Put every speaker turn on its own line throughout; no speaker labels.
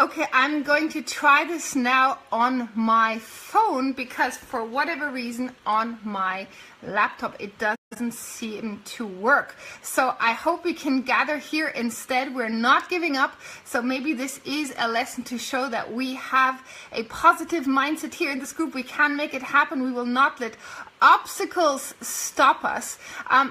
Okay, I'm going to try this now on my phone because for whatever reason on my laptop it doesn't seem to work. So I hope we can gather here instead. We're not giving up. So maybe this is a lesson to show that we have a positive mindset here in this group. We can make it happen. We will not let obstacles stop us.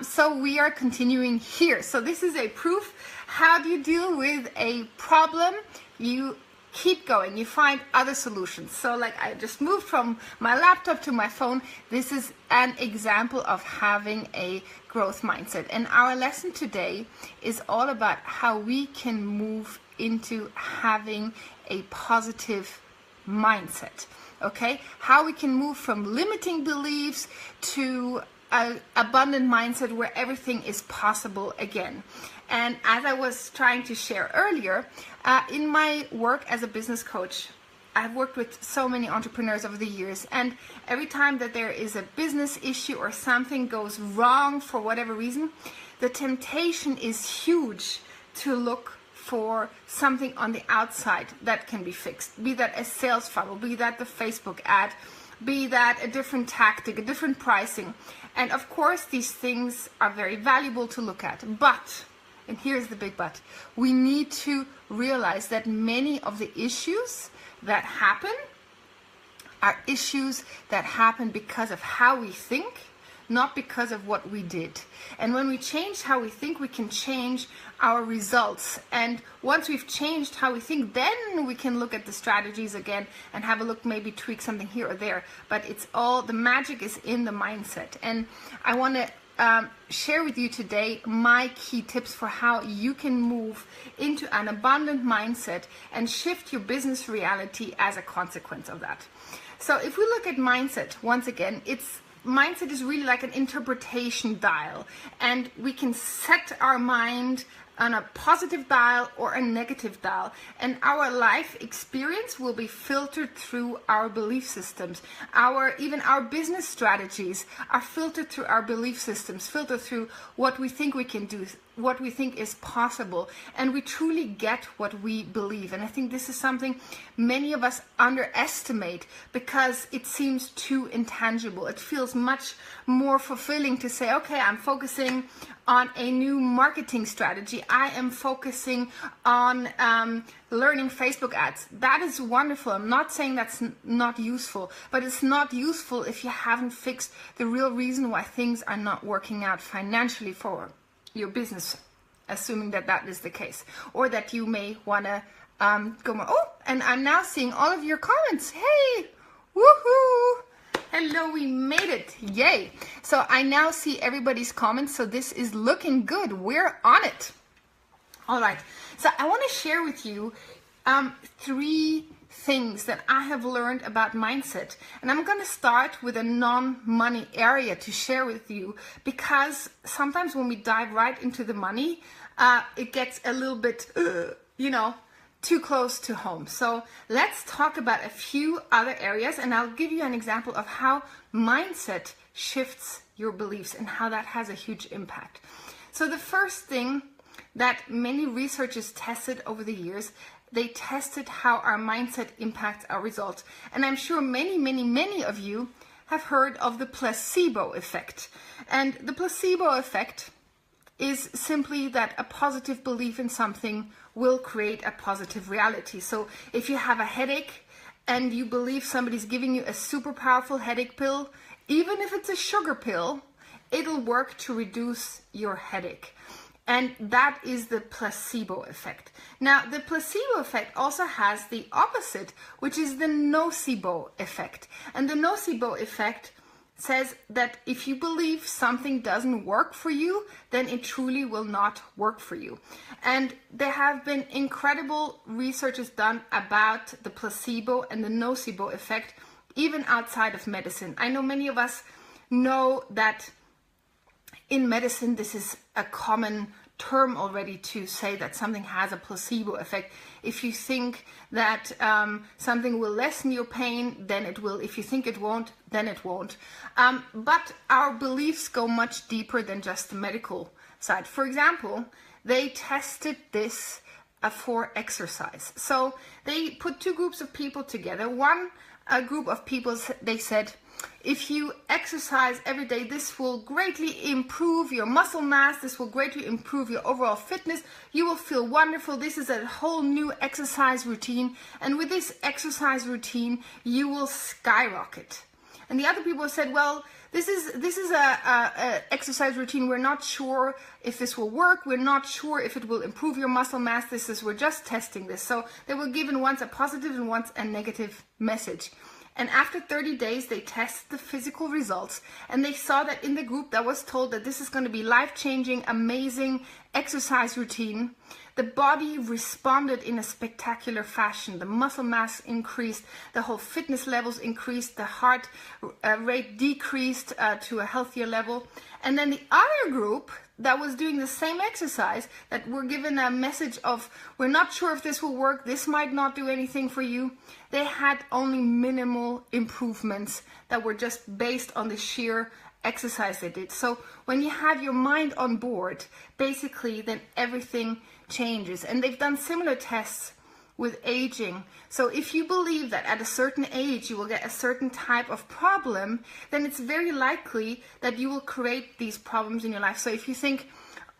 So we are continuing here. So this is a proof. How do you deal with a problem? You keep going, you find other solutions. So like I just moved from my laptop to my phone. This is an example of having a growth mindset. And our lesson today is all about how we can move into having a positive mindset. Okay, how we can move from limiting beliefs to an abundant mindset where everything is possible again. And as I was trying to share earlier, in my work as a business coach, I've worked with so many entrepreneurs over the years, and every time that there is a business issue or something goes wrong for whatever reason, the temptation is huge to look for something on the outside that can be fixed. Be that a sales funnel, be that the Facebook ad, be that a different tactic, a different pricing. And of course, these things are very valuable to look at. But, and here's the big but, we need to realize that many of the issues that happen are issues that happen because of how we think, not because of what we did. And when we change how we think, we can change our results. And once we've changed how we think, then we can look at the strategies again and have a look, maybe tweak something here or there. But it's all, the magic is in the mindset. And I want to share with you today my key tips for how you can move into an abundant mindset and shift your business reality as a consequence of that. So if we look at mindset, once again, mindset is really like an interpretation dial, and we can set our mind on a positive dial or a negative dial, and our life experience will be filtered through our belief systems. Even our business strategies are filtered through our belief systems, filtered through what we think we can do, what we think is possible, and we truly get what we believe. And I think this is something many of us underestimate because it seems too intangible. It feels much more fulfilling to say, okay, I'm focusing on a new marketing strategy. I am focusing on learning Facebook ads. That is wonderful. I'm not saying that's not useful, but it's not useful if you haven't fixed the real reason why things are not working out financially for your business, assuming that that is the case, or that you may want to go more. Oh, and I'm now seeing all of your comments. Hey, woohoo! Hello, we made it. Yay. So I now see everybody's comments. So this is looking good. We're on it. All right. So I want to share with you 3 things that I have learned about mindset. And I'm going to start with a non-money area to share with you, because sometimes when we dive right into the money, it gets a little bit, too close to home. So let's talk about a few other areas, and I'll give you an example of how mindset shifts your beliefs and how that has a huge impact. So the first thing that many researchers tested over the years, they tested how our mindset impacts our results. And I'm sure many of you have heard of the placebo effect. And the placebo effect is simply that a positive belief in something will create a positive reality. So if you have a headache and you believe somebody's giving you a super powerful headache pill, even if it's a sugar pill, it'll work to reduce your headache. And that is the placebo effect. Now, the placebo effect also has the opposite, which is the nocebo effect. And the nocebo effect says that if you believe something doesn't work for you, then it truly will not work for you. And there have been incredible researches done about the placebo and the nocebo effect, even outside of medicine. I know many of us know that in medicine, this is a common term already to say that something has a placebo effect. If you think that something will lessen your pain, then it will. If you think it won't, then it won't. But our beliefs go much deeper than just the medical side. For example, they tested this for exercise. So they put two groups of people together. One group of people, they said, if you exercise every day, this will greatly improve your muscle mass. This will greatly improve your overall fitness. You will feel wonderful. This is a whole new exercise routine. And with this exercise routine, you will skyrocket. And the other people said, well, this is a exercise routine. We're not sure if this will work. We're not sure if it will improve your muscle mass. We're just testing this. So they were given once a positive and once a negative message. And after 30 days, they tested the physical results, and they saw that in the group that was told that this is going to be life-changing, amazing exercise routine, the body responded in a spectacular fashion. The muscle mass increased, the whole fitness levels increased, the heart rate decreased to a healthier level. And then the other group that was doing the same exercise, that were given a message of, we're not sure if this will work, this might not do anything for you, they had only minimal improvements that were just based on the sheer exercise they did. So when you have your mind on board, basically, then everything changes. And they've done similar tests with aging. So if you believe that at a certain age you will get a certain type of problem, then it's very likely that you will create these problems in your life. So if you think,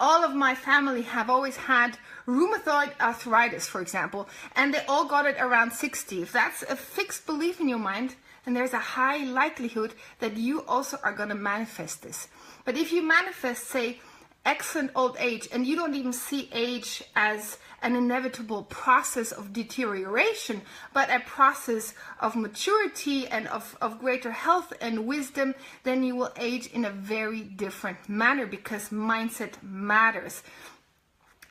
all of my family have always had rheumatoid arthritis, for example, and they all got it around 60. If that's a fixed belief in your mind, then there's a high likelihood that you also are going to manifest this. But if you manifest, say, excellent old age, and you don't even see age as an inevitable process of deterioration, but a process of maturity and of greater health and wisdom, then you will age in a very different manner, because mindset matters.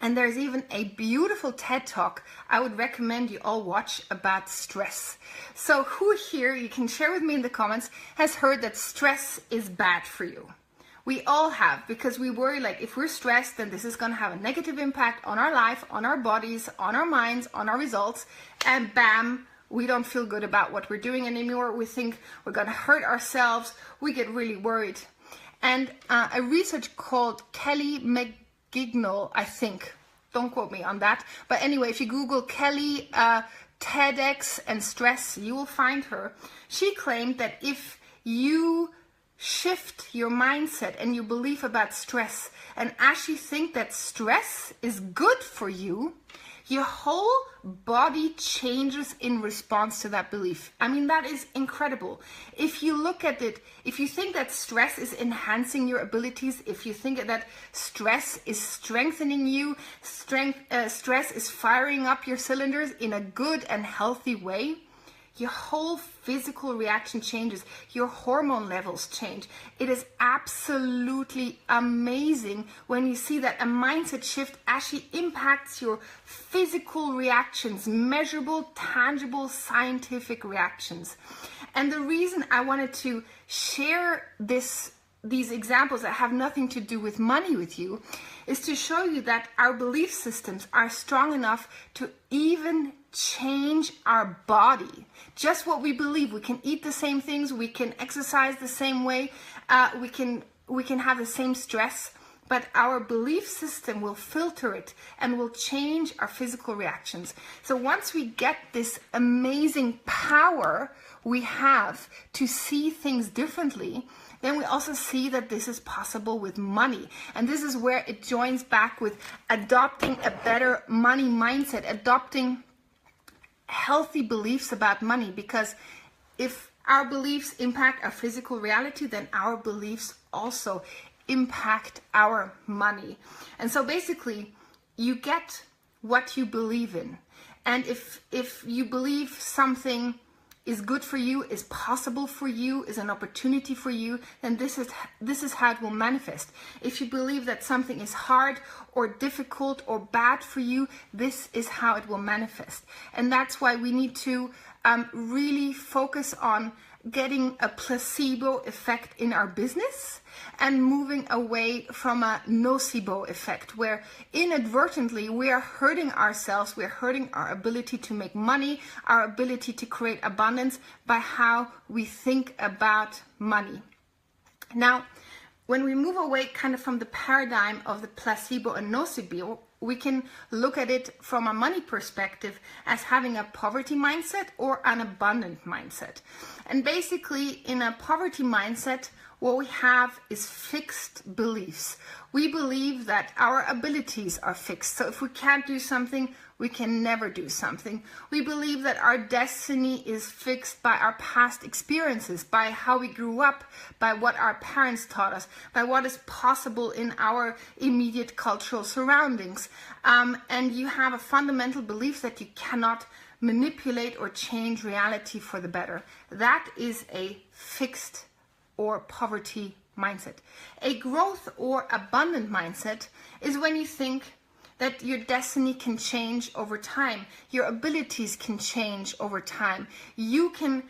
And there's even a beautiful TED Talk I would recommend you all watch about stress. So who here, you can share with me in the comments, has heard that stress is bad for you? We all have, because we worry, like, if we're stressed, then this is going to have a negative impact on our life, on our bodies, on our minds, on our results, and bam, we don't feel good about what we're doing anymore. We think we're going to hurt ourselves. We get really worried. And a research called Kelly McGignall, I think, don't quote me on that, but anyway, if you Google Kelly TEDx and stress, you will find her. She claimed that if you shift your mindset and your belief about stress and actually think that stress is good for you, your whole body changes in response to that belief. I mean, that is incredible. If you look at it, if you think that stress is enhancing your abilities, if you think that stress is strengthening you, stress is firing up your cylinders in a good and healthy way, your whole physical reaction changes, your hormone levels change. It is absolutely amazing when you see that a mindset shift actually impacts your physical reactions, measurable, tangible, scientific reactions. And the reason I wanted to share these examples that have nothing to do with money with you is to show you that our belief systems are strong enough to even change our body. Just what we believe. We can eat the same things, we can exercise the same way, we can have the same stress, but our belief system will filter it and will change our physical reactions. So once we get this amazing power we have to see things differently, then we also see that this is possible with money. And this is where it joins back with adopting a better money mindset, adopting healthy beliefs about money. Because if our beliefs impact our physical reality, then our beliefs also impact our money. And so basically, you get what you believe in. And if you believe something is good for you, is possible for you, is an opportunity for you, then this is how it will manifest. If you believe that something is hard or difficult or bad for you, this is how it will manifest. And that's why we need to really focus on getting a placebo effect in our business and moving away from a nocebo effect, where inadvertently we are hurting ourselves, we're hurting our ability to make money, our ability to create abundance by how we think about money. Now, when we move away kind of from the paradigm of the placebo and nocebo, we can look at it from a money perspective as having a poverty mindset or an abundant mindset. And basically, in a poverty mindset, what we have is fixed beliefs. We believe that our abilities are fixed. So if we can't do something, we can never do something. We believe that our destiny is fixed by our past experiences, by how we grew up, by what our parents taught us, by what is possible in our immediate cultural surroundings. And you have a fundamental belief that you cannot manipulate or change reality for the better. That is a fixed or poverty mindset. A growth or abundant mindset is when you think that your destiny can change over time. Your abilities can change over time. You can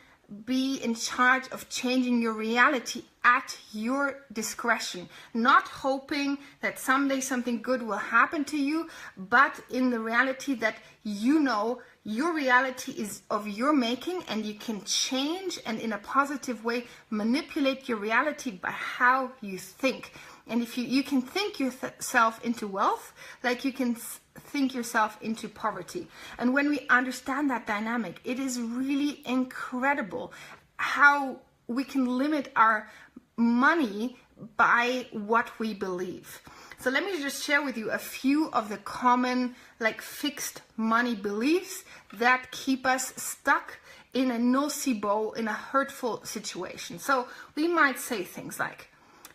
be in charge of changing your reality at your discretion, not hoping that someday something good will happen to you, but in the reality that you know your reality is of your making, and you can change and in a positive way manipulate your reality by how you think. And if you can think yourself into wealth, like you can think yourself into poverty. And when we understand that dynamic, it is really incredible how we can limit our money by what we believe. So let me just share with you a few of the common fixed money beliefs that keep us stuck in a nocebo, in a hurtful situation. So we might say things like,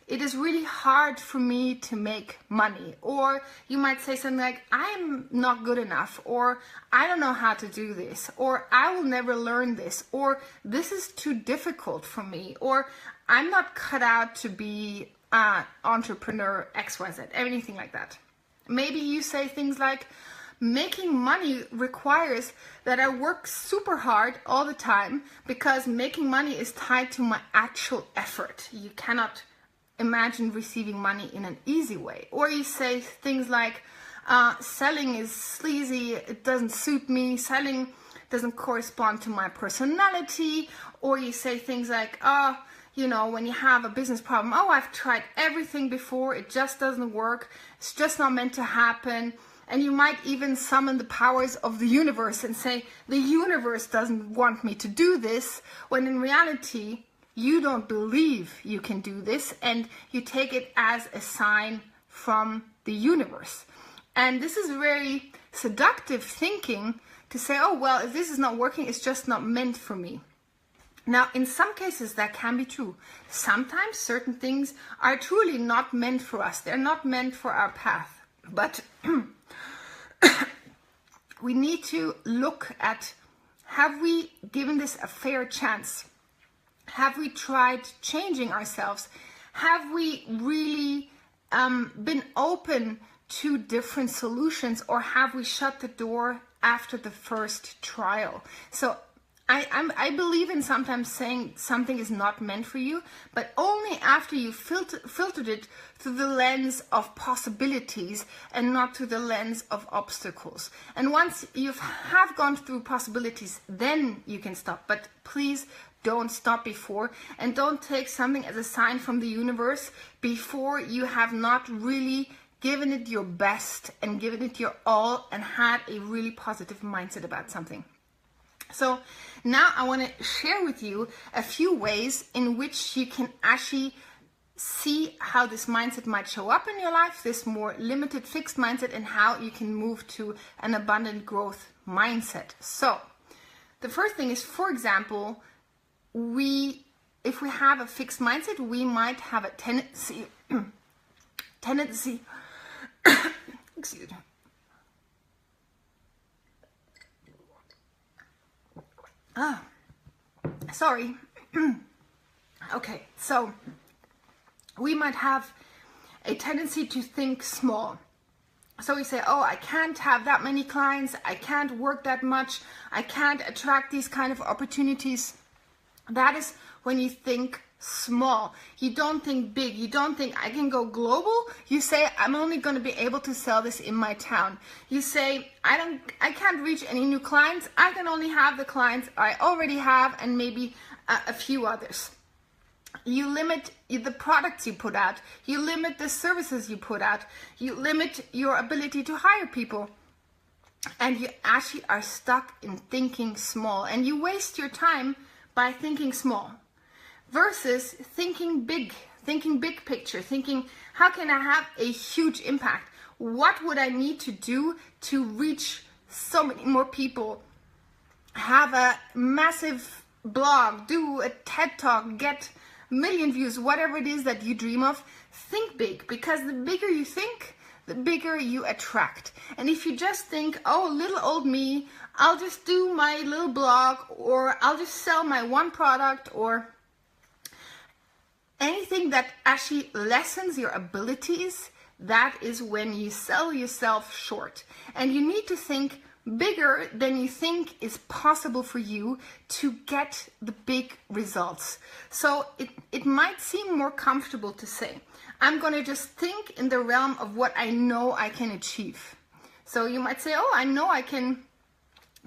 it is really hard for me to make money. Or you might say something like, I'm not good enough, or I don't know how to do this, or I will never learn this, or this is too difficult for me, or I'm not cut out to be entrepreneur XYZ, anything like that. Maybe you say things like, making money requires that I work super hard all the time because making money is tied to my actual effort. You cannot imagine receiving money in an easy way. Or you say things like, selling is sleazy, it doesn't suit me, selling doesn't correspond to my personality. Or you say things like, when you have a business problem, I've tried everything before, it just doesn't work, it's just not meant to happen. And you might even summon the powers of the universe and say, the universe doesn't want me to do this, when in reality, you don't believe you can do this, and you take it as a sign from the universe. And this is very seductive thinking to say, if this is not working, it's just not meant for me. Now, in some cases, that can be true. Sometimes certain things are truly not meant for us. They're not meant for our path. But we need to look at, have we given this a fair chance? Have we tried changing ourselves? Have we really been open to different solutions, or have we shut the door after the first trial? So I believe in sometimes saying something is not meant for you, but only after you filtered it through the lens of possibilities and not through the lens of obstacles. And once you have gone through possibilities, then you can stop. But please don't stop before, and don't take something as a sign from the universe before you have not really given it your best and given it your all and had a really positive mindset about something. So now I want to share with you a few ways in which you can actually see how this mindset might show up in your life, this more limited fixed mindset, and how you can move to an abundant growth mindset. So the first thing is, for example, if we have a fixed mindset, we might have a tendency excuse me. Sorry. Okay, so we might have a tendency to think small. So we say, I can't have that many clients, I can't work that much, I can't attract these kind of opportunities. That is when you think small. You don't think big. You don't think I can go global. You say, I'm only going to be able to sell this in my town. You say, I can't reach any new clients. I can only have the clients I already have and maybe a few others. You limit the products you put out. You limit the services you put out. You limit your ability to hire people. And you actually are stuck in thinking small. And you waste your time by thinking small versus thinking big picture, thinking, how can I have a huge impact? What would I need to do to reach so many more people? Have a massive blog, do a TED Talk, get a million views, whatever it is that you dream of. Think big, because the bigger you think, the bigger you attract. And if you just think, oh, little old me, I'll just do my little blog, or I'll just sell my one product, or anything that actually lessens your abilities, that is when you sell yourself short. And you need to think bigger than you think is possible for you to get the big results. So it might seem more comfortable to say, I'm going to just think in the realm of what I know I can achieve. So you might say, oh, I know I can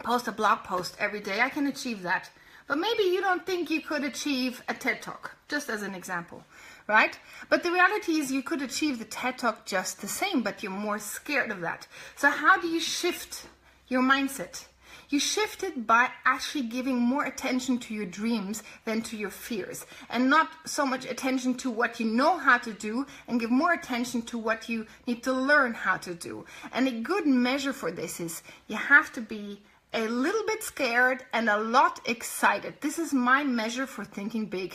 post a blog post every day. I can achieve that. But maybe you don't think you could achieve a TED Talk, just as an example, right? But the reality is you could achieve the TED Talk just the same, but you're more scared of that. So how do you shift your mindset? You shift it by actually giving more attention to your dreams than to your fears, and not so much attention to what you know how to do, and give more attention to what you need to learn how to do. And a good measure for this is you have to be a little bit scared and a lot excited. This is my measure for thinking big.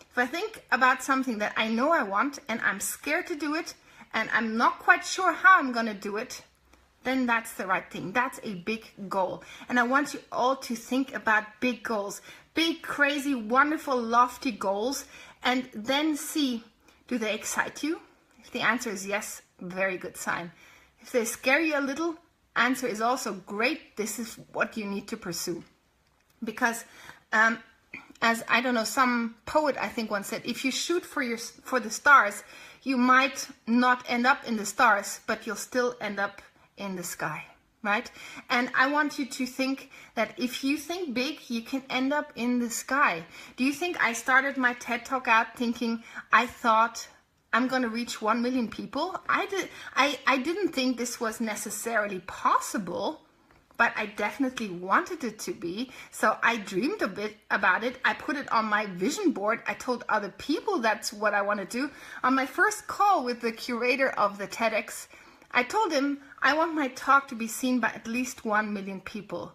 If I think about something that I know I want and I'm scared to do it and I'm not quite sure how I'm going to do it, then that's the right thing. That's a big goal. And I want you all to think about big goals, big, crazy, wonderful, lofty goals, and then see, do they excite you? If the answer is yes, very good sign. If they scare you a little, answer is also great. This is what you need to pursue. Because as I don't know, some poet I think once said, if you shoot for the stars, you might not end up in the stars, but you'll still end up in the sky, right? And I want you to think that if you think big, you can end up in the sky. Do you think I started my TED Talk out thinking I thought I'm going to reach 1 million people? I didn't think this was necessarily possible, but I definitely wanted it to be. So I dreamed a bit about it. I put it on my vision board. I told other people that's what I want to do. On my first call with the curator of the TEDx, I told him I want my talk to be seen by at least 1 million people.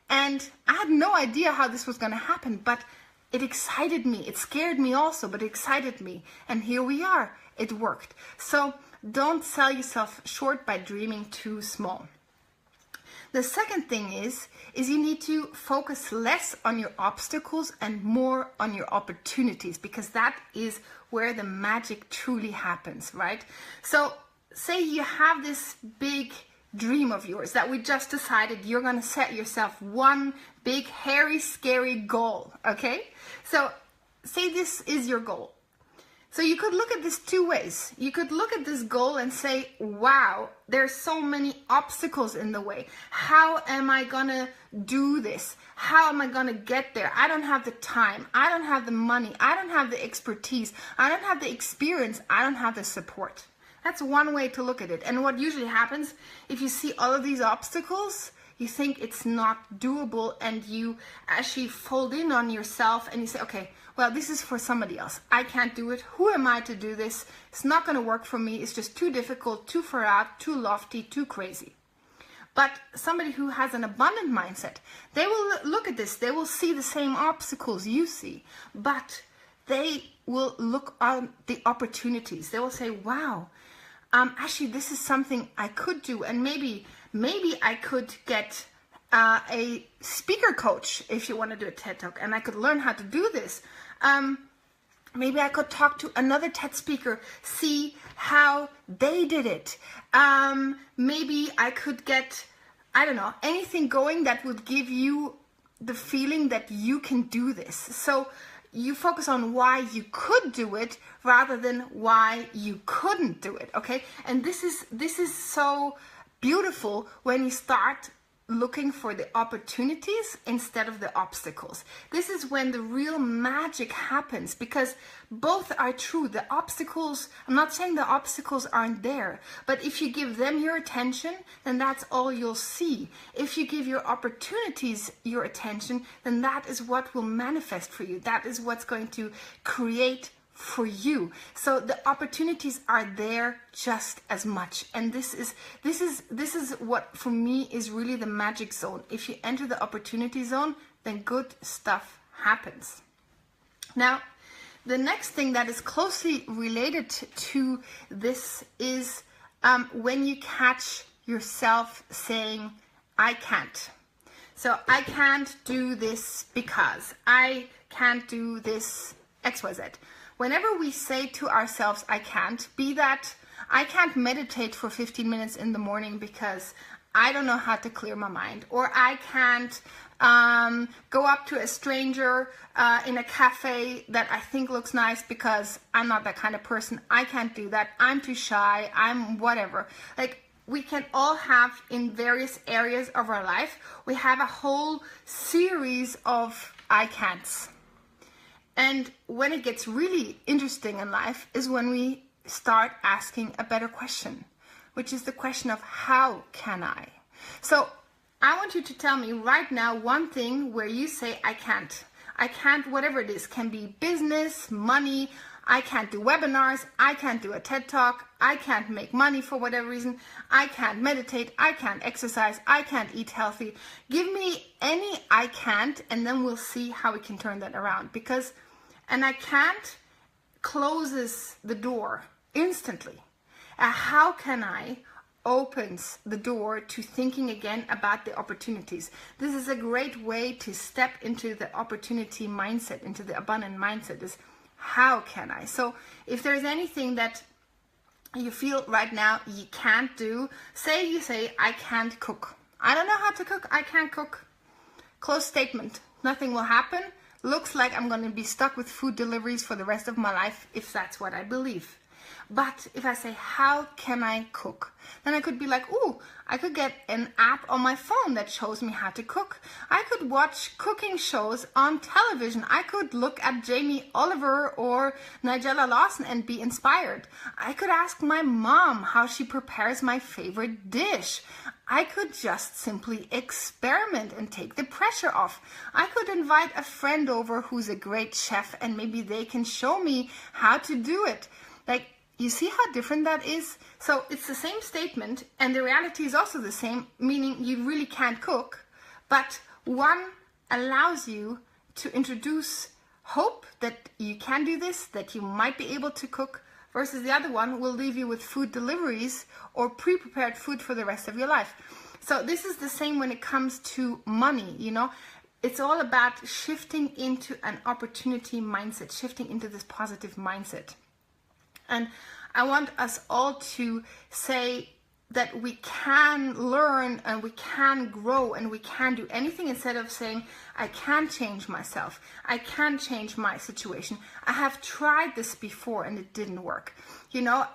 And I had no idea how this was going to happen, but it excited me. It scared me also, but it excited me. And here we are. It worked. So don't sell yourself short by dreaming too small. The second thing is you need to focus less on your obstacles and more on your opportunities, because that is where the magic truly happens, right? So say you have this big dream of yours that we just decided you're going to set yourself one big, hairy, scary goal, okay? So say this is your goal. So you could look at this two ways. You could look at this goal and say, wow, there's so many obstacles in the way. How am I gonna do this? How am I gonna get there? I don't have the time. I don't have the money. I don't have the expertise. I don't have the experience. I don't have the support. That's one way to look at it. And what usually happens, if you see all of these obstacles, you think it's not doable, and you actually fold in on yourself and you say, okay, well, this is for somebody else. I can't do it. Who am I to do this? It's not going to work for me. It's just too difficult, too far out, too lofty, too crazy. But somebody who has an abundant mindset, they will look at this. They will see the same obstacles you see, but they will look on the opportunities. They will say, wow, actually, this is something I could do. And maybe I could get a speaker coach if you want to do a TED Talk, and I could learn how to do this. Maybe I could talk to another TED speaker, see how they did it. Maybe I could get, I don't know, anything going that would give you the feeling that you can do this. So you focus on why you could do it rather than why you couldn't do it, okay? And this is so beautiful when you start looking for the opportunities instead of the obstacles. This is when the real magic happens, because both are true. The obstacles, I'm not saying the obstacles aren't there, but if you give them your attention, then that's all you'll see. If you give your opportunities your attention, then that is what will manifest for you. That is what's going to create for you. So the opportunities are there just as much, and this is what for me is really the magic zone. If you enter the opportunity zone, then good stuff happens. Now, the next thing that is closely related to this is when you catch yourself saying, I can't. So I can't do this because I can't do this XYZ. Whenever we say to ourselves, I can't, be that I can't meditate for 15 minutes in the morning because I don't know how to clear my mind, or I can't go up to a stranger in a cafe that I think looks nice because I'm not that kind of person. I can't do that. I'm too shy. I'm whatever. Like, we can all have in various areas of our life, we have a whole series of I can'ts. And when it gets really interesting in life is when we start asking a better question, which is the question of how can I? So I want you to tell me right now one thing where you say I can't. I can't, whatever it is, can be business, money. I can't do webinars. I can't do a TED Talk. I can't make money for whatever reason. I can't meditate. I can't exercise. I can't eat healthy. Give me any I can't, and then we'll see how we can turn that around. Because an I can't closes the door instantly. A how can I opens the door to thinking again about the opportunities. This is a great way to step into the opportunity mindset, into the abundant mindset, is how can I? So if there's anything that you feel right now you can't do, you say, I can't cook. I don't know how to cook. I can't cook. Close statement. Nothing will happen. Looks like I'm going to be stuck with food deliveries for the rest of my life if that's what I believe. But if I say, how can I cook? Then I could be like, ooh, I could get an app on my phone that shows me how to cook. I could watch cooking shows on television. I could look at Jamie Oliver or Nigella Lawson and be inspired. I could ask my mom how she prepares my favorite dish. I could just simply experiment and take the pressure off. I could invite a friend over who's a great chef and maybe they can show me how to do it. Like, you see how different that is? So it's the same statement and the reality is also the same, meaning you really can't cook, but one allows you to introduce hope that you can do this, that you might be able to cook, versus the other one will leave you with food deliveries or pre-prepared food for the rest of your life. So this is the same when it comes to money, you know. It's all about shifting into an opportunity mindset, shifting into this positive mindset. And I want us all to say that we can learn and we can grow and we can do anything, instead of saying, I can't change myself. I can't change my situation. I have tried this before and it didn't work. You know,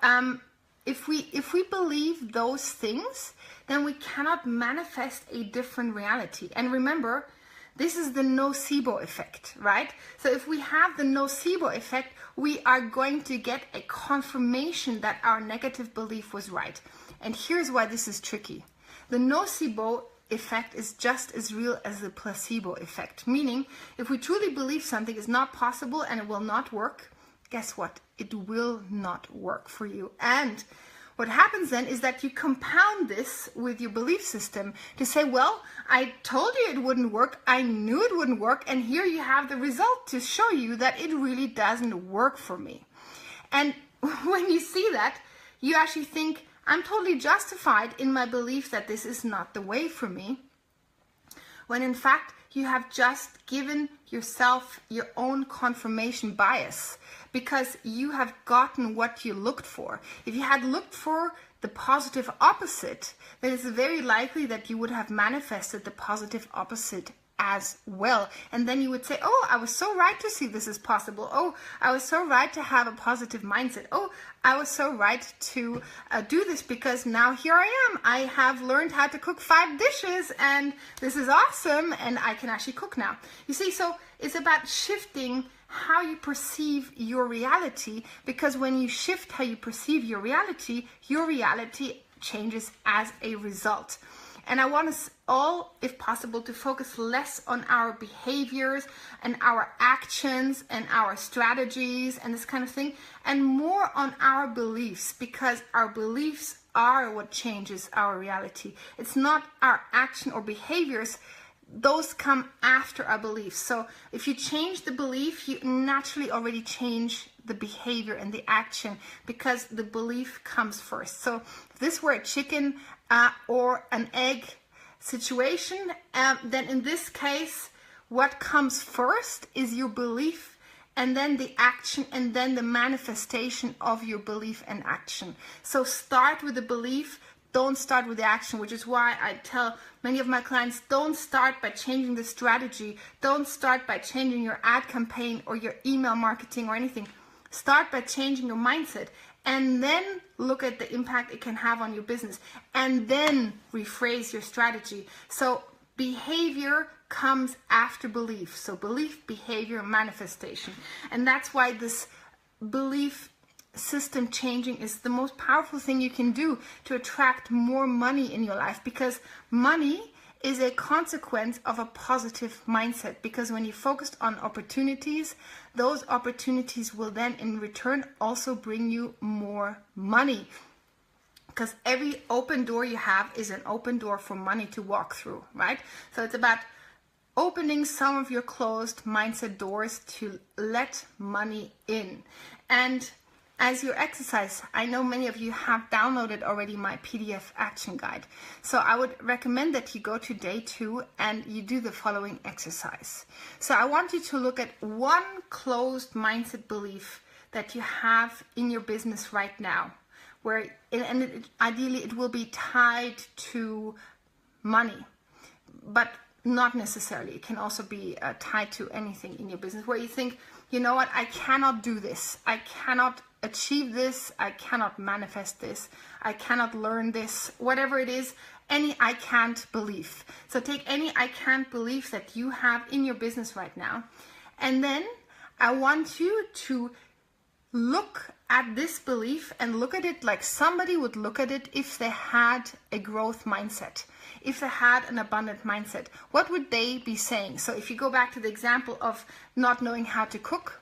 if we believe those things, then we cannot manifest a different reality. And remember, this is the nocebo effect, right? So if we have the nocebo effect, we are going to get a confirmation that our negative belief was right. And here's why this is tricky. The nocebo effect is just as real as the placebo effect. Meaning, if we truly believe something is not possible and it will not work, guess what? It will not work for you. And what happens then is that you compound this with your belief system to say, well, I told you it wouldn't work. I knew it wouldn't work. And here you have the result to show you that it really doesn't work for me. And when you see that, you actually think, I'm totally justified in my belief that this is not the way for me. When in fact, you have just given yourself your own confirmation bias, because you have gotten what you looked for. If you had looked for the positive opposite, then it's very likely that you would have manifested the positive opposite as well. And then you would say, oh, I was so right to see this is possible. Oh, I was so right to have a positive mindset. Oh, I was so right to do this, because now here I am. I have learned how to cook 5 dishes and this is awesome, and I can actually cook now. You see, so it's about shifting how you perceive your reality, because when you shift how you perceive your reality changes as a result. And I want us all, if possible, to focus less on our behaviors and our actions and our strategies and this kind of thing, and more on our beliefs, because our beliefs are what changes our reality. It's not our action or behaviors. Those come after our beliefs. So if you change the belief, you naturally already change the behavior and the action, because the belief comes first. So if this were a chicken or an egg situation, then in this case, what comes first is your belief, and then the action, and then the manifestation of your belief and action. So start with the belief. Don't start with the action, which is why I tell many of my clients, don't start by changing the strategy. Don't start by changing your ad campaign or your email marketing or anything. Start by changing your mindset, and then look at the impact it can have on your business, and then rephrase your strategy. So behavior comes after belief. So belief, behavior, manifestation. And that's why this belief system changing is the most powerful thing you can do to attract more money in your life, because money is a consequence of a positive mindset. Because when you focus on opportunities, those opportunities will then in return also bring you more money, because every open door you have is an open door for money to walk through, right? So it's about opening some of your closed mindset doors to let money in. And as you exercise, I know many of you have downloaded already my PDF action guide. So I would recommend that you go to day 2 and you do the following exercise. So I want you to look at one closed mindset belief that you have in your business right now, where ideally it will be tied to money, but not necessarily. It can also be tied to anything in your business, where you think, you know what, I cannot do this. I cannot achieve this. I cannot manifest this. I cannot learn this. Whatever it is, any I can't belief. So take any I can't belief that you have in your business right now. And then I want you to look at this belief and look at it like somebody would look at it if they had a growth mindset, if they had an abundant mindset. What would they be saying? So if you go back to the example of not knowing how to cook,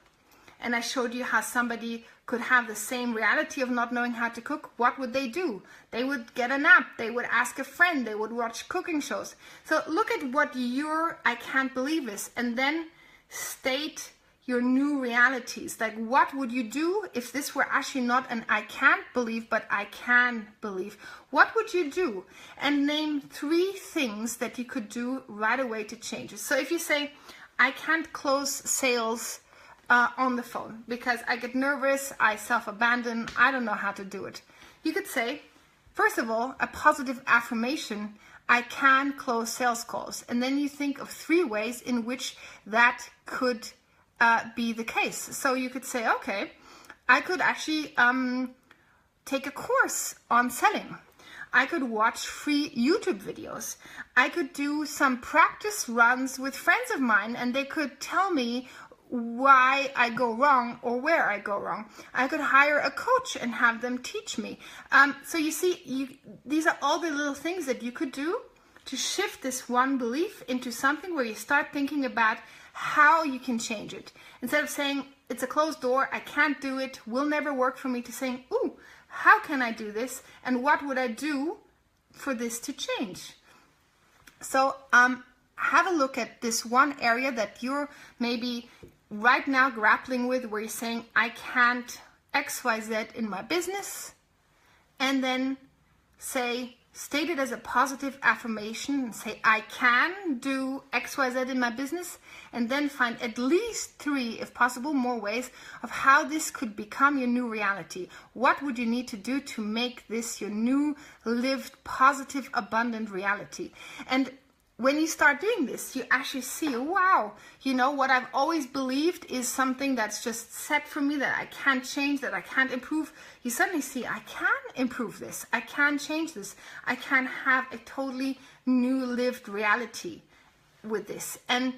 and I showed you how somebody could have the same reality of not knowing how to cook, what would they do? They would get a nap, they would ask a friend, they would watch cooking shows. So look at what your I can't believe is, and then state your new realities. Like, what would you do if this were actually not an I can't believe, but I can believe? What would you do? And name 3 things that you could do right away to change it. So if you say, I can't close sales on the phone because I get nervous, I self-abandon, I don't know how to do it. You could say, first of all, a positive affirmation, I can close sales calls. And then you think of 3 ways in which that could be the case. So you could say, okay, I could actually take a course on selling. I could watch free YouTube videos. I could do some practice runs with friends of mine, and they could tell me why I go wrong or where I go wrong. I could hire a coach and have them teach me. So you see, these are all the little things that you could do to shift this one belief into something where you start thinking about how you can change it. Instead of saying, it's a closed door, I can't do it, will never work for me, to saying, ooh, how can I do this? And what would I do for this to change? So have a look at this one area that you're maybe right now grappling with, where you're saying, I can't XYZ in my business. And then state it as a positive affirmation and say, I can do XYZ in my business, and then find at least 3, if possible, more ways of how this could become your new reality. What would you need to do to make this your new, lived, positive, abundant reality? And when you start doing this, you actually see, wow, you know, what I've always believed is something that's just set for me, that I can't change, that I can't improve. You suddenly see, I can improve this. I can change this. I can have a totally new lived reality with this. And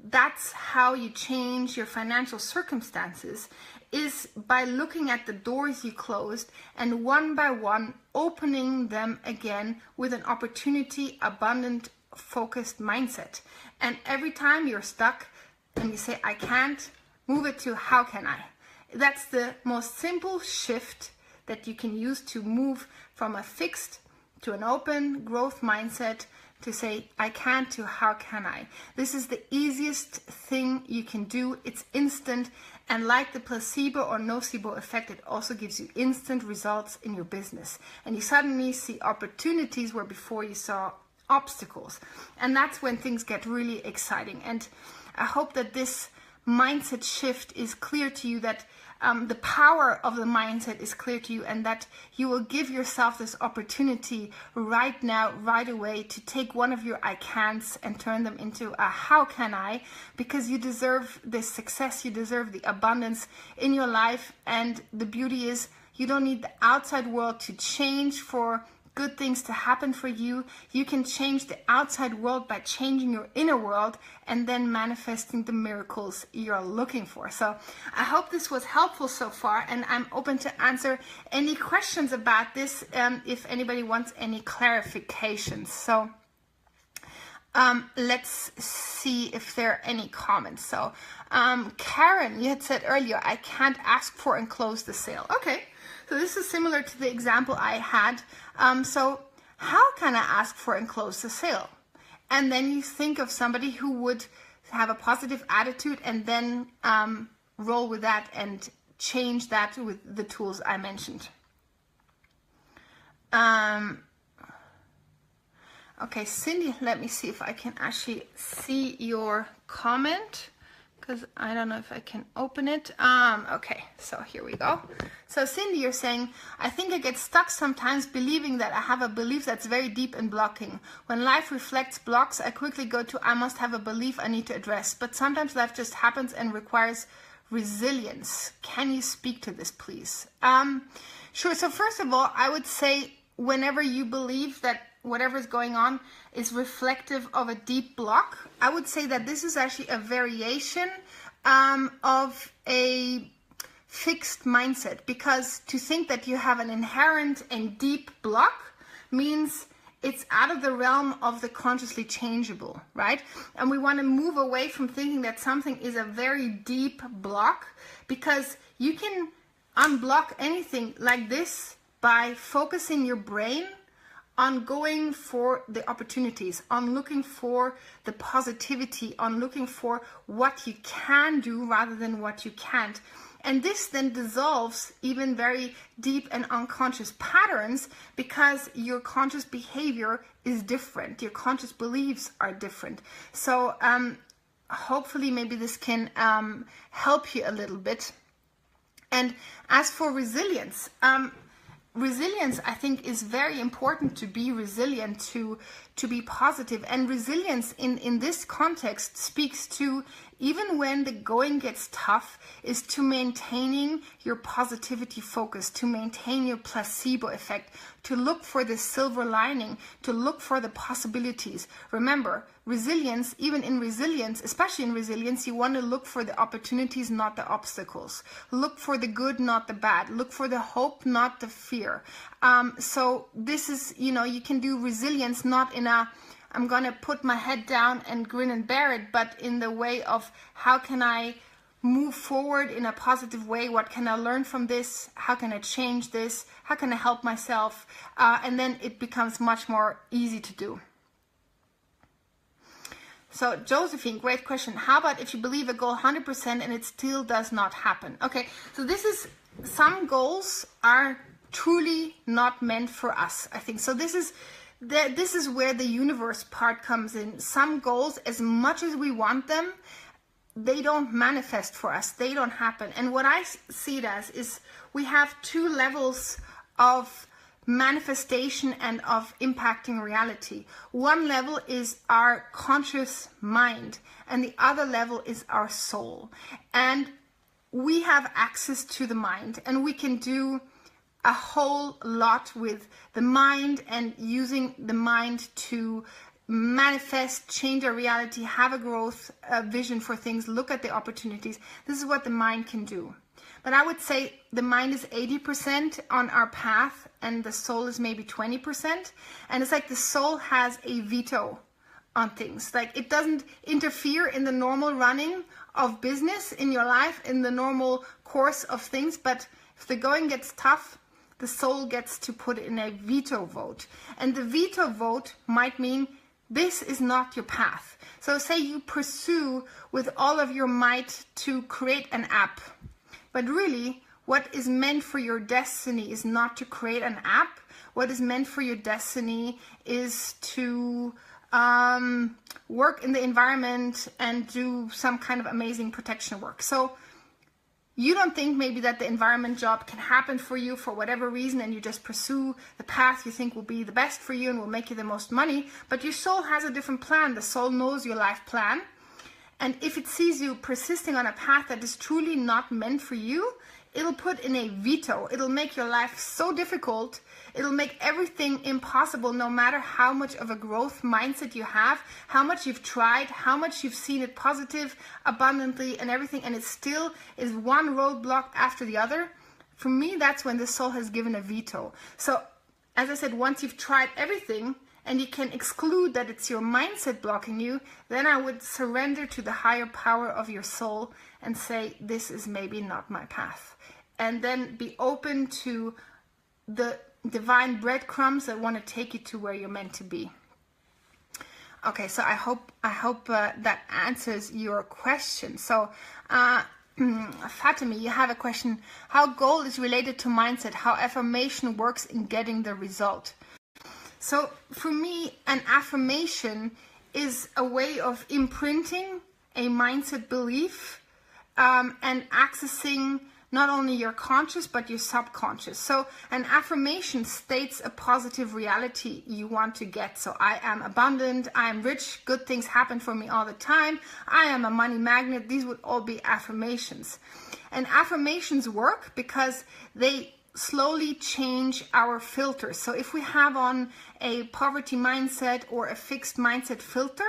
that's how you change your financial circumstances, is by looking at the doors you closed and one by one opening them again with an opportunity, abundant, focused mindset. And every time you're stuck and you say, I can't, move it to how can I? That's the most simple shift that you can use to move from a fixed to an open growth mindset, to say I can to how can I. This is the easiest thing you can do. It's instant, and like the placebo or nocebo effect, it also gives you instant results in your business, and you suddenly see opportunities where before you saw obstacles. And that's when things get really exciting. And I hope that this mindset shift is clear to you, that the power of the mindset is clear to you, and that you will give yourself this opportunity right now, right away, to take one of your I can'ts and turn them into a how can I, because you deserve this success, you deserve the abundance in your life. And the beauty is, you don't need the outside world to change for good things to happen for you. You can change the outside world by changing your inner world and then manifesting the miracles you're looking for. So I hope this was helpful so far, and I'm open to answer any questions about this if anybody wants any clarifications. So let's see if there are any comments. So Karen, you had said earlier, I can't ask for and close the sale. Okay. So this is similar to the example I had. So how can I ask for and close the sale? And then you think of somebody who would have a positive attitude, and then roll with that and change that with the tools I mentioned. Okay, Cindy, let me see if I can actually see your comment, because I don't know if I can open it. Okay, so here we go. So Cindy, you're saying, I think I get stuck sometimes believing that I have a belief that's very deep and blocking. When life reflects blocks, I quickly go to, I must have a belief I need to address. But sometimes life just happens and requires resilience. Can you speak to this, please? Sure. So first of all, I would say, whenever you believe that whatever is going on is reflective of a deep block, I would say that this is actually a variation of a fixed mindset, because to think that you have an inherent and deep block means it's out of the realm of the consciously changeable, right? And we want to move away from thinking that something is a very deep block, because you can unblock anything like this by focusing your brain on going for the opportunities, on looking for the positivity, on looking for what you can do rather than what you can't. And this then dissolves even very deep and unconscious patterns, because your conscious behavior is different. Your conscious beliefs are different. So hopefully maybe this can help you a little bit. And as for resilience, resilience, I think, is very important. To be resilient, to be positive. And resilience in this context speaks to, even when the going gets tough, is to maintaining your positivity focus, to maintain your placebo effect, to look for the silver lining, to look for the possibilities. Remember, resilience, even in resilience, especially in resilience, you want to look for the opportunities, not the obstacles. Look for the good, not the bad. Look for the hope, not the fear. So this is, you can do resilience not in a, I'm going to put my head down and grin and bear it, but in the way of, how can I move forward in a positive way? What can I learn from this? How can I change this? How can I help myself? And then it becomes much more easy to do. So Josephine, great question. How about if you believe a goal 100% and it still does not happen? Okay, so this is, some goals are truly not meant for us, I think. So this is where the universe part comes in. Some goals, as much as we want them, they don't manifest for us. They don't happen. And what I see it as is, we have two levels of manifestation and of impacting reality. One level is our conscious mind, and the other level is our soul. And we have access to the mind, and we can do a whole lot with the mind, and using the mind to manifest, change our reality, have a growth vision for things, look at the opportunities. This is what the mind can do. But I would say the mind is 80% on our path, and the soul is maybe 20%. And it's like the soul has a veto on things. Like, it doesn't interfere in the normal running of business in your life, in the normal course of things. But if the going gets tough, the soul gets to put in a veto vote. And the veto vote might mean this is not your path. So say you pursue with all of your might to create an app. But really, what is meant for your destiny is not to create an app. What is meant for your destiny is to work in the environment and do some kind of amazing protection work. So you don't think maybe that the environment job can happen for you for whatever reason, and you just pursue the path you think will be the best for you and will make you the most money. But your soul has a different plan. The soul knows your life plan. And if it sees you persisting on a path that is truly not meant for you, it'll put in a veto. It'll make your life so difficult. It'll make everything impossible, no matter how much of a growth mindset you have, how much you've tried, how much you've seen it positive, abundantly, and everything. And it still is one roadblock after the other. For me, that's when the soul has given a veto. So, as I said, once you've tried everything, and you can exclude that it's your mindset blocking you, then I would surrender to the higher power of your soul and say, this is maybe not my path. And then be open to the divine breadcrumbs that want to take you to where you're meant to be. Okay, so I hope that answers your question. So, Fatimi, you have a question. How goal is related to mindset, how affirmation works in getting the result. So for me, an affirmation is a way of imprinting a mindset belief and accessing not only your conscious but your subconscious. So an affirmation states a positive reality you want to get. So I am abundant, I am rich, good things happen for me all the time, I am a money magnet. These would all be affirmations. And affirmations work because they slowly change our filters. So if we have on a poverty mindset or a fixed mindset filter,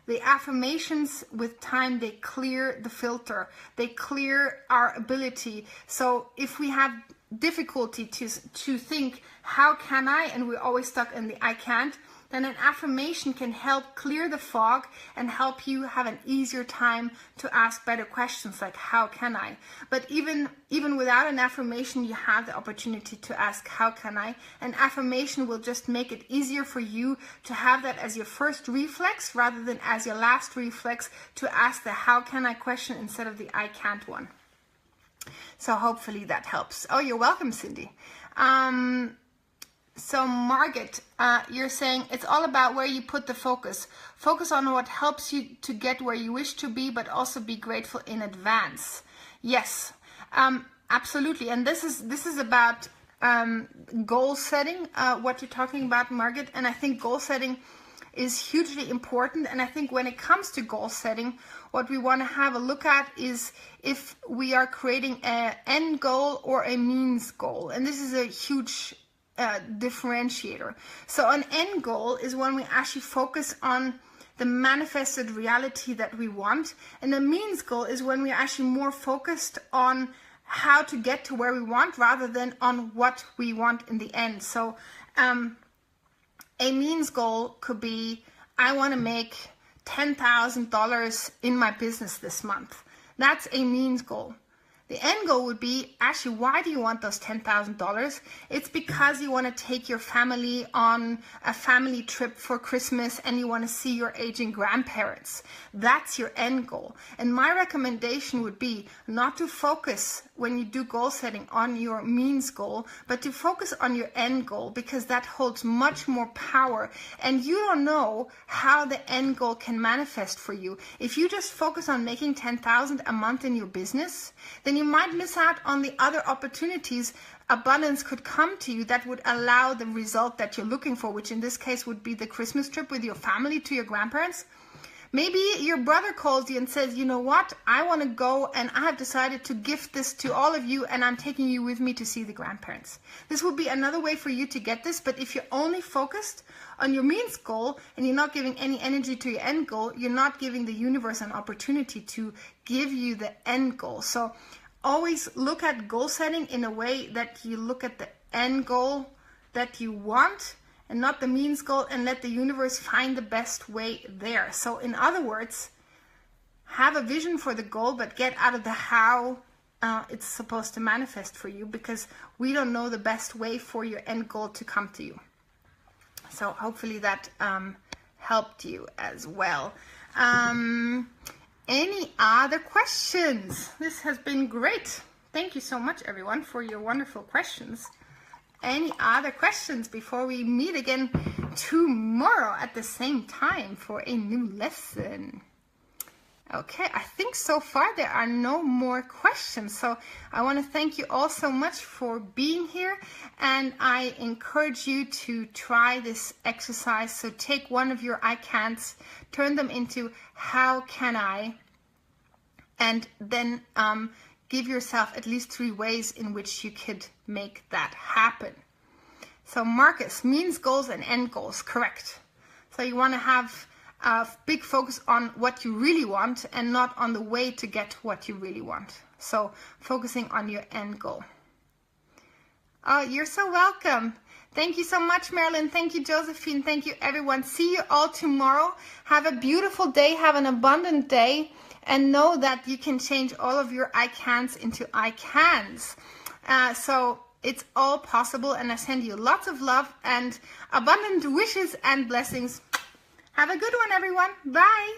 the affirmations with time, they clear the filter, they clear our ability. So if we have difficulty to think, how can I, and we're always stuck in the I can't, then an affirmation can help clear the fog and help you have an easier time to ask better questions like, how can I? But even without an affirmation, you have the opportunity to ask, how can I? An affirmation will just make it easier for you to have that as your first reflex rather than as your last reflex to ask the how can I question instead of the I can't one. So hopefully that helps. Oh, you're welcome, Cindy. So Margaret, you're saying it's all about where you put the focus. Focus on what helps you to get where you wish to be, but also be grateful in advance. Yes, absolutely. And this is about goal setting, what you're talking about, Margaret. And I think goal setting is hugely important. And I think when it comes to goal setting, what we want to have a look at is if we are creating an end goal or a means goal. And this is a huge differentiator. So an end goal is when we actually focus on the manifested reality that we want. And the means goal is when we're actually more focused on how to get to where we want rather than on what we want in the end. So a means goal could be, I want to make $10,000 in my business this month. That's a means goal. The end goal would be, actually, why do you want those $10,000? It's because you want to take your family on a family trip for Christmas and you want to see your aging grandparents. That's your end goal. And my recommendation would be not to focus when you do goal setting on your means goal, but to focus on your end goal, because that holds much more power, and you don't know how the end goal can manifest for you. If you just focus on making 10,000 a month in your business, then you might miss out on the other opportunities. Abundance could come to you that would allow the result that you're looking for, which in this case would be the Christmas trip with your family to your grandparents. Maybe your brother calls you and says, you know what, I want to go and I have decided to gift this to all of you and I'm taking you with me to see the grandparents. This would be another way for you to get this, but if you're only focused on your means goal and you're not giving any energy to your end goal, you're not giving the universe an opportunity to give you the end goal. So always look at goal setting in a way that you look at the end goal that you want and not the means goal, and let the universe find the best way there. So in other words, have a vision for the goal, but get out of the how it's supposed to manifest for you, because we don't know the best way for your end goal to come to you. So hopefully that helped you as well. Any other questions? This has been great. Thank you so much, everyone, for your wonderful questions. Any other questions before we meet again tomorrow at the same time for a new lesson? Okay, I think so far there are no more questions. So I want to thank you all so much for being here, and I encourage you to try this exercise. So take one of your I can'ts, turn them into how can I, and then give yourself at least 3 ways in which you could make that happen. So Marcus, means goals and end goals, correct. So you want to have a big focus on what you really want and not on the way to get what you really want. So focusing on your end goal. Oh, you're so welcome. Thank you so much, Marilyn. Thank you, Josephine. Thank you, everyone. See you all tomorrow. Have a beautiful day. Have an abundant day. And know that you can change all of your I can'ts into I cans. So it's all possible, and I send you lots of love and abundant wishes and blessings. Have a good one, everyone. Bye.